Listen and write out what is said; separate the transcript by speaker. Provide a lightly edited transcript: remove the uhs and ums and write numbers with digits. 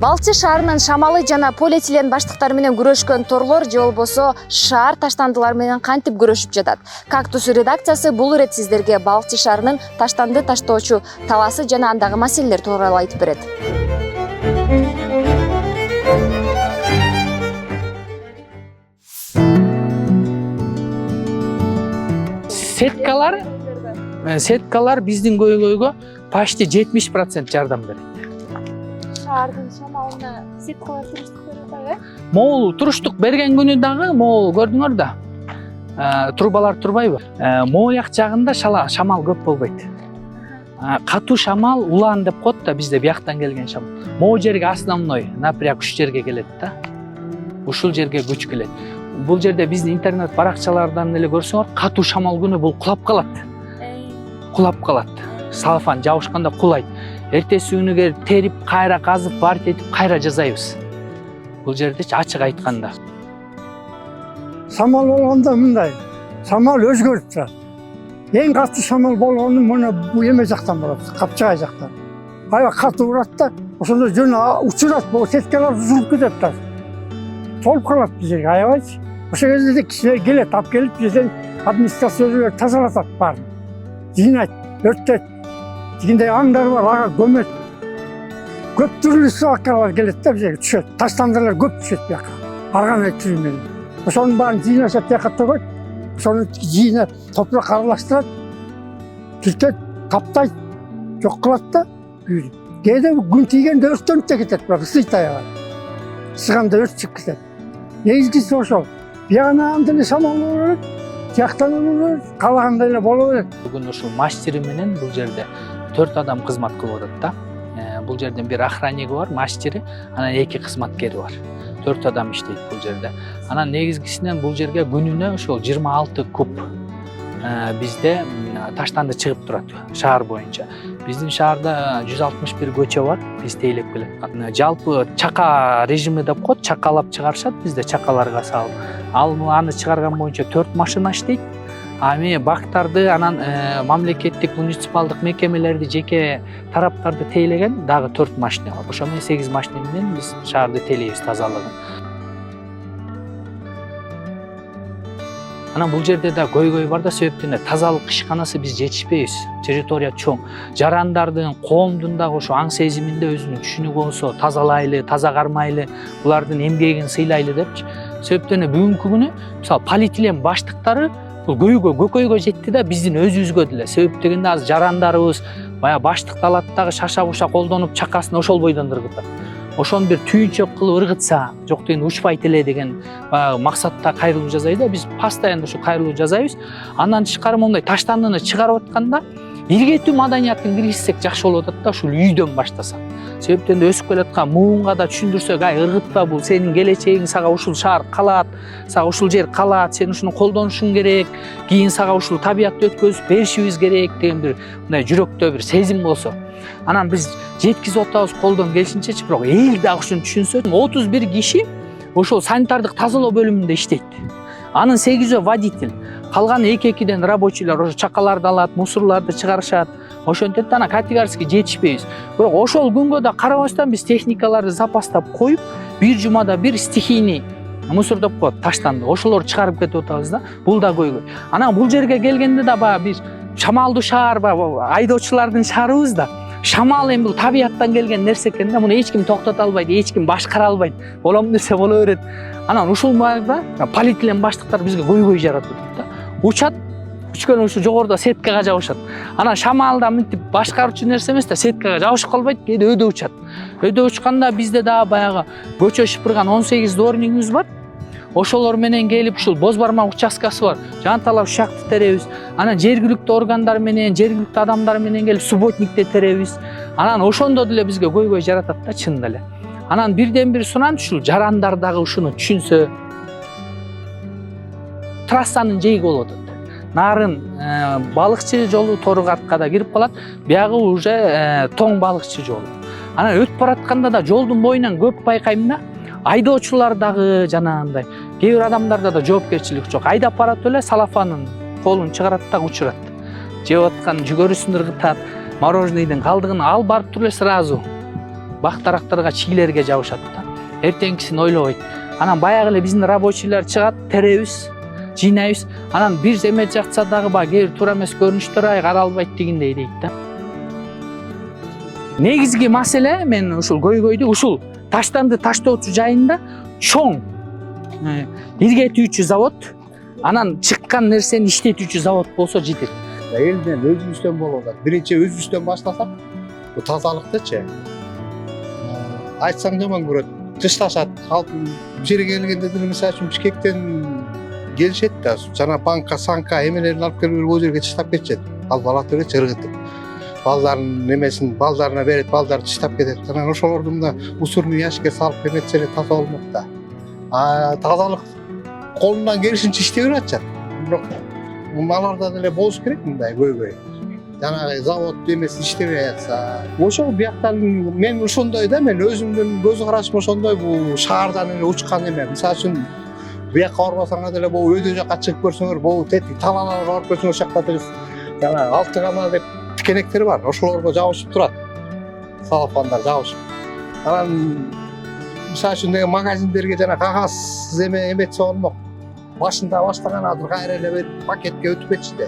Speaker 1: Балчы шаарынын шамалы жана полиэтилен баштыктары менен күрөшкөн торлор же болбосо шаар таштандылары менен кантип күрөшүп жатат? Кактус редакциясы бул ирет сиздерге Балчы шаарынын таштанды таштоочу талаасы жана андагы маселелер тууралуу айтып берет.
Speaker 2: Сеткалар биздин көйгөйгө почти 70% жардам берет.
Speaker 1: Шаардын шамалына сеткалар туруштук берип атпайбы?
Speaker 2: Могул туруштук берген күнү дагы могул көрдүңөр да. Трубалар турбайбы? Мояк жагында шамал көп болбойт. Катуу шамал улан деп коет да, бизде бияктан келген шамал. Могу жерге основной напряг уш жерге келет да. Ушул жерге күч келет. Бул жерде биздин интернет баракчалардан эле көрсөңөр, катуу шамал күнү бул кулап калат. Кулап калат. Салфан жабышканда кулайт. Эртеси күнү келип терип, кайра казып, барт этип, кайра жазайбыз. Бул жерде ачык айтканда.
Speaker 3: Шамал болгондо мындай. Шамал өзгөрүп турат. Эң катуу шамал болгону мына бул эме жактан болот, Капчагай жактан. Аябай катуу урат да, ошондо жөн учурат, бул сеткалар үзүлүп кетет да. Толуп калат бул жерге, аябайчы. Ошол кезде кишилер келет, алып келип бизден администрация тазалатат баарын. Жыйнайт, өрттөйт. Дегендей аңдар бар, ага көмөт. Көп түрлүү сабакалар келет да бизге түшөт. Таштандылар көп түшөт бияка. Арган түрү менен. Ошонун баарын жыйнашат бияка төгөт. Ошону жыйнап, топурак аралаштырат. Түтөт, каптайт, жок кылат да. Кээде күн тийгенде өрттөнүп да кетет, бирок ысыйт аябай. Сыганда өрт чыгып кетет. Негизгиси ошол. Биягынан деле шамал боло берет. Тияктан боло, калагандай эле боло берет.
Speaker 2: Бүгүн ушул мастери менен бул жерде 4 адам кызмат кылып атат да. Бул жерден бир охранниги бар, мастери, анан 2 кызматкери бар. 4 адам иштейт бул жерде. Анан негизгисинен бул жерге күнүнө ошол 26 куб бизде таштанды чыгып турат шаар боюнча. Биздин шаарда 161 көчө бар, биз тейлеп келет. Жалпы чака режими деп коет, чакалап чыгарышат бизде, чакаларга салып. Аны чыгарган боюнча 4 машина иштейт. Эми бактарды, анан мамлекеттик муниципалдык мекемелерди, жеке тараптарды тейлеген дагы 4 машина бар. Ошо менен 8 машина менен биз шаарды тейлейбиз тазалыгын. Анан бул жерде да көйгөй бар да, себептен тазалык ишканасы биз жетишпейбиз. Территория чоң. Жарандардын, коомдун дагы ошо аң сезиминде өзүнүн түшүнүгү болсо, тазалайлы, таза кармайлы, булардын эмгегин сыйлайлы депчи. Себептен бүгүнкү күнү мисалы полиэтилен баштыктары бул көкөйгө жетти да, биздин өзүбүзгө деле. Себеп дегенде азыр жарандарыбыз бая баштыкты алат дагы шаша-буша колдонуп чакасын ошол бойдон ыргытат. Ошону бир түйүнчөк кылып ыргытса, жок дегенде учпайт эле деген максатта кайрылуу жасайбыз да, биз постоянно ушу кайрылуу жасайбыз. Андан тышкары мондай таштандыны чыгарып атканда иргетүү маданиятын киргизсек жакшы болуп атат да, ушул үйдөн баштасак. Себептен өсүп келаткан муунга да түшүндүрсөк, ай ыргытпа, бул сенин келечегиң, сага ушул шаар калат, сага ушул жер калат, сен ушуну колдонушуң керек, кийин сага ушул табиятты өткөзүп беришибиз керек деген бир мындай жүрөктө бир сезим болсо. Анан биз жеткизип атабыз колдон келишинчечи, бирок эл дагы ушуну түшүнсө, 31 киши ошол санитардык тазалоо бөлүмүндө иштейт. Анын 8-өө водитель, калган 2-2ден рабочийлер ошо чакаларды алат, мусорларды чыгарышат. Ошентет ана категорически жетишпейбиз. Бирок ошол күнгө да карабастан биз техникаларды запастап коюп, бир жумада бир стихийный мусор деп коет, таштанды. Ошолорду чыгарып кетип атабыз да. Бул да көйгөй. Анан бул жерге келгенде да бир шамалдуу шаар, айдоочулардын шаарыбыз да. Шамал эми бул табияттан келген нерсе экен да, муну эч ким токтото албайт, эч ким башкара албайт. Болом нерсе боло берет. Анан ушул багда полиэтилен баштыктар бизге көйгөй жаратып атат да. Учат, үчкөн ушу жогоруда сеткага жабышат. Анан шамалда мынтип башкаруучу нерсе эмес да, сеткага жабышып калбайт, кээде өйдө учат. Өйдө учканда бизде дагы баягы көчө шыпырган 18 дворникибиз бар. Ошолор менен келип ушул боз бармак участкасы бар. Жанталап ушакты теребиз. Анан жергиликтүү органдар менен, жергиликтүү адамдар менен келип субботникти теребиз. Анан ошондо деле бизге көйгөй жаратат да, чын эле. Анан бирден бир сунан ушул жарандар дагы ушуну түшүнсө, трассанын жээги болуп атат. Нарын балыкчы жолу Тору-Картка да кирип калат, биягы уже тоң балыкчы жолу. Анан өтүп баратканда да жолдун боюнан көп байкайм да, айдоочулар дагы жанагындай, кээ бир адамдарда да жоопкерчилик жок. Айдап барат эле салафанын колун чыгарат да учурат. Жеп аткан жүгөрүсүн ыргытат, мороженыйдын калдыгын алып барып туруп эле сразу бактарактарга, чийлерге жабышат да. Эртеңкисин ойлобойт. Анан баягы эле биздин рабочийлер чыгат, теребиз, жыйнайбыз. Анан бир эме жакса дагы кээ бир туура эмес көрүнүштөр ай каралбайт дегендей дейт да. Негизги маселе мен ушул көйгөйдү ушул таштанды таштоочу жайында чоң иргетүүчү завод, анан чыккан нерсени иштетүүчү завод болсо жетет.
Speaker 4: Элден өзүбүздөн болуп атат. Биринчи өзүбүздөн баштасак, бул тазалыктычы. Айтсаң жаман көрөт. Тышташат. Ал бул жерге келгенде деле мисалы үчүн Бишкектен келишет да, жана банка, санка эмелерин алып келип бул жерге чыштап кетишет. Ал бала төрөт чыргытып. Балдардын немесин балдарына берет, балдар чыштап кетет. Анан ошолордун да мусорный ящикке салып эметсе таза болмок да. Тазалык колунан келишинче иштей бератчат. Бирок аларда деле болуш керек мындай көйгөй. Жанагы завод эмеси иштебей атса. Ошол бияктан мен ошондой да, мен өзүмдүн көз карашым ошондой. Бул шаардан эле учкан эме. Мисалы үчүн биякка барбасаңар деле бул өйдө жакка чыгып көрсөңөр, бул тетик талааларга барып көрсөңөр, ошол жакта жана алты кана деп тикенектер бар. Ошолорго жабышып турат. Салфандар жабышып. Анан мисалы үчүн магазиндерге жана кагаз эметсе болмок. Башында баштаган азыр кайра эле бир пакетке өтүп кетишти.